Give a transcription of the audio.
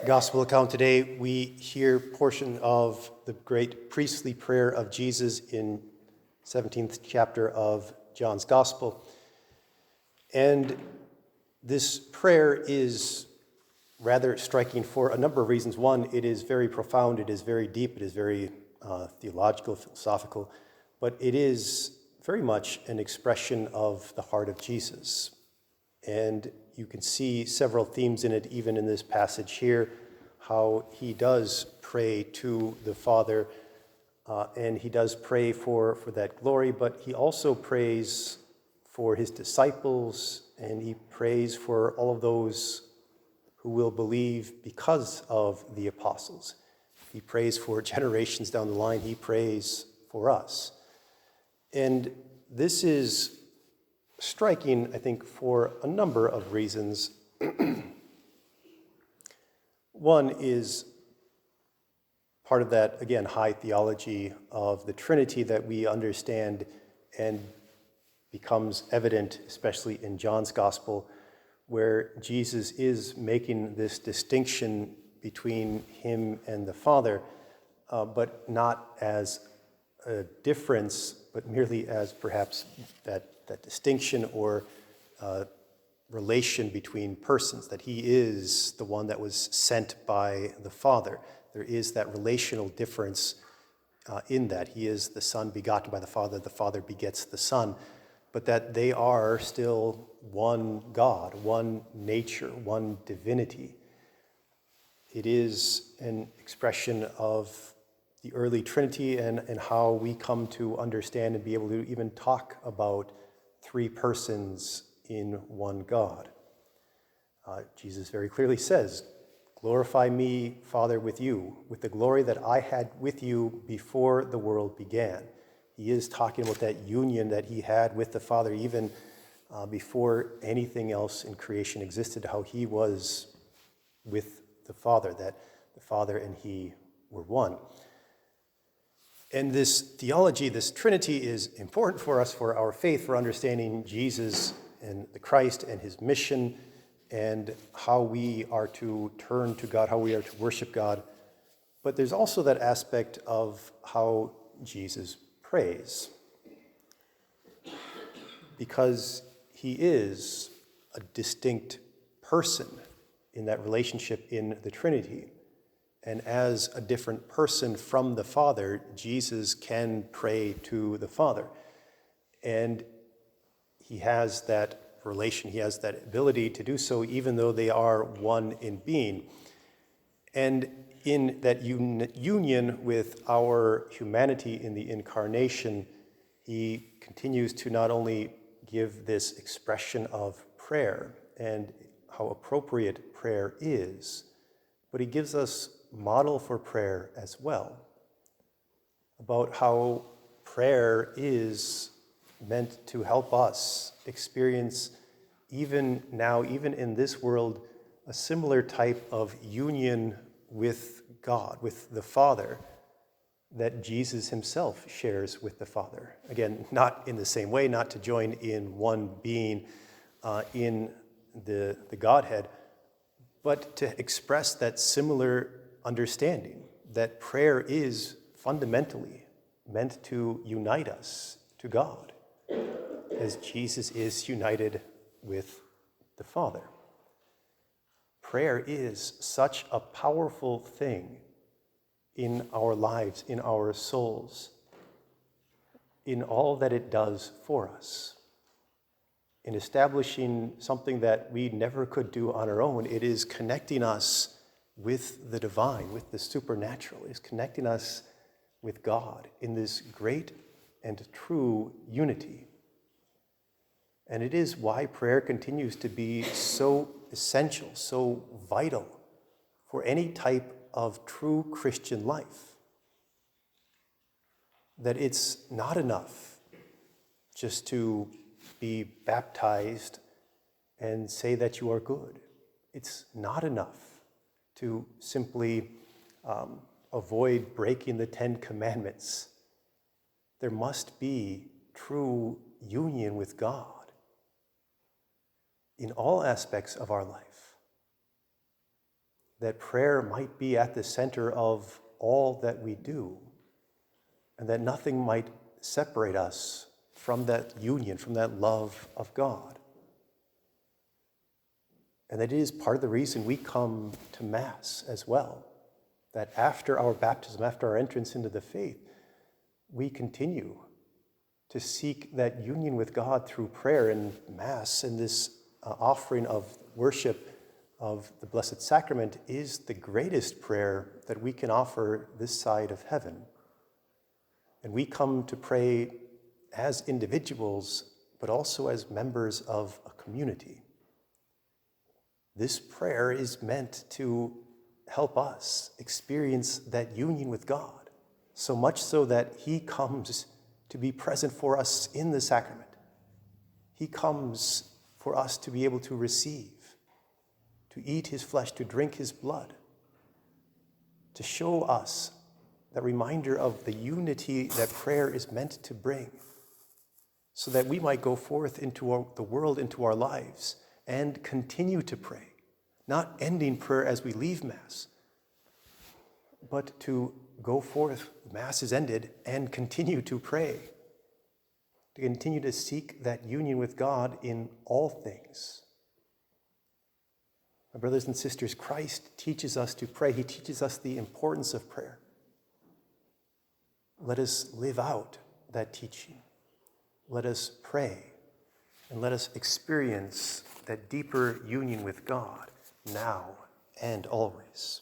Gospel account today, we hear portion of the great priestly prayer of Jesus in 17th chapter of John's Gospel. And this prayer is rather striking for a number of reasons. One, it is very profound, it is very deep, it is very theological, philosophical, but it is very much an expression of the heart of Jesus. And you can see several themes in it, even in this passage here, how he does pray to the Father, and he does pray for that glory, but he also prays for his disciples, and he prays for all of those who will believe because of the apostles. He prays for generations down the line. He prays for us. And this is striking, I think, for a number of reasons. One is part of that, again, high theology of the Trinity that we understand and becomes evident, especially in John's Gospel, where Jesus is making this distinction between him and the Father, but not as a difference, but merely as perhaps that distinction or relation between persons, that he is the one that was sent by the Father. There is that relational difference in that. He is the Son begotten by the Father begets the Son, but that they are still one God, one nature, one divinity. It is an expression of the early Trinity and how we come to understand and be able to even talk about three persons in one God. Jesus very clearly says, "Glorify me, Father, with you, with the glory that I had with you before the world began." He is talking about that union that he had with the Father even before anything else in creation existed, how he was with the Father, that the Father and he were one. And this theology, this Trinity, is important for us, for our faith, for understanding Jesus and the Christ and his mission, and how we are to turn to God, how we are to worship God. But there's also that aspect of how Jesus prays, because he is a distinct person in that relationship in the Trinity. And as a different person from the Father, Jesus can pray to the Father. And he has that relation, he has that ability to do so, even though they are one in being. And in that union with our humanity in the incarnation, he continues to not only give this expression of prayer and how appropriate prayer is, but he gives us model for prayer as well, about how prayer is meant to help us experience, even now, even in this world, a similar type of union with God, with the Father, that Jesus himself shares with the Father. Again, not in the same way, not to join in one being in the Godhead, but to express that similar understanding that prayer is fundamentally meant to unite us to God, as Jesus is united with the Father. Prayer is such a powerful thing in our lives, in our souls, in all that it does for us. In establishing something that we never could do on our own, it is connecting us with the divine, with the supernatural. It's connecting us with God in this great and true unity. And it is why prayer continues to be so essential, so vital for any type of true Christian life. That it's not enough just to be baptized and say that you are good. It's not enough to simply avoid breaking the 10 Commandments. There must be true union with God in all aspects of our life. that prayer might be at the center of all that we do, and that nothing might separate us from that union, from that love of God. And that is part of the reason we come to Mass as well, that after our baptism, after our entrance into the faith, we continue to seek that union with God through prayer and Mass, and this offering of worship of the Blessed Sacrament is the greatest prayer that we can offer this side of heaven. And we come to pray as individuals, but also as members of a community. This prayer is meant to help us experience that union with God, so much so that He comes to be present for us in the sacrament. He comes for us to be able to receive, to eat His flesh, to drink His blood, to show us that reminder of the unity that prayer is meant to bring, so that we might go forth into the world, into our lives, and continue to pray, not ending prayer as we leave Mass, but to go forth, Mass is ended, and continue to pray, to continue to seek that union with God in all things. My brothers and sisters, Christ teaches us to pray. He teaches us the importance of prayer. Let us live out that teaching. Let us pray, and let us experience that deeper union with God now and always.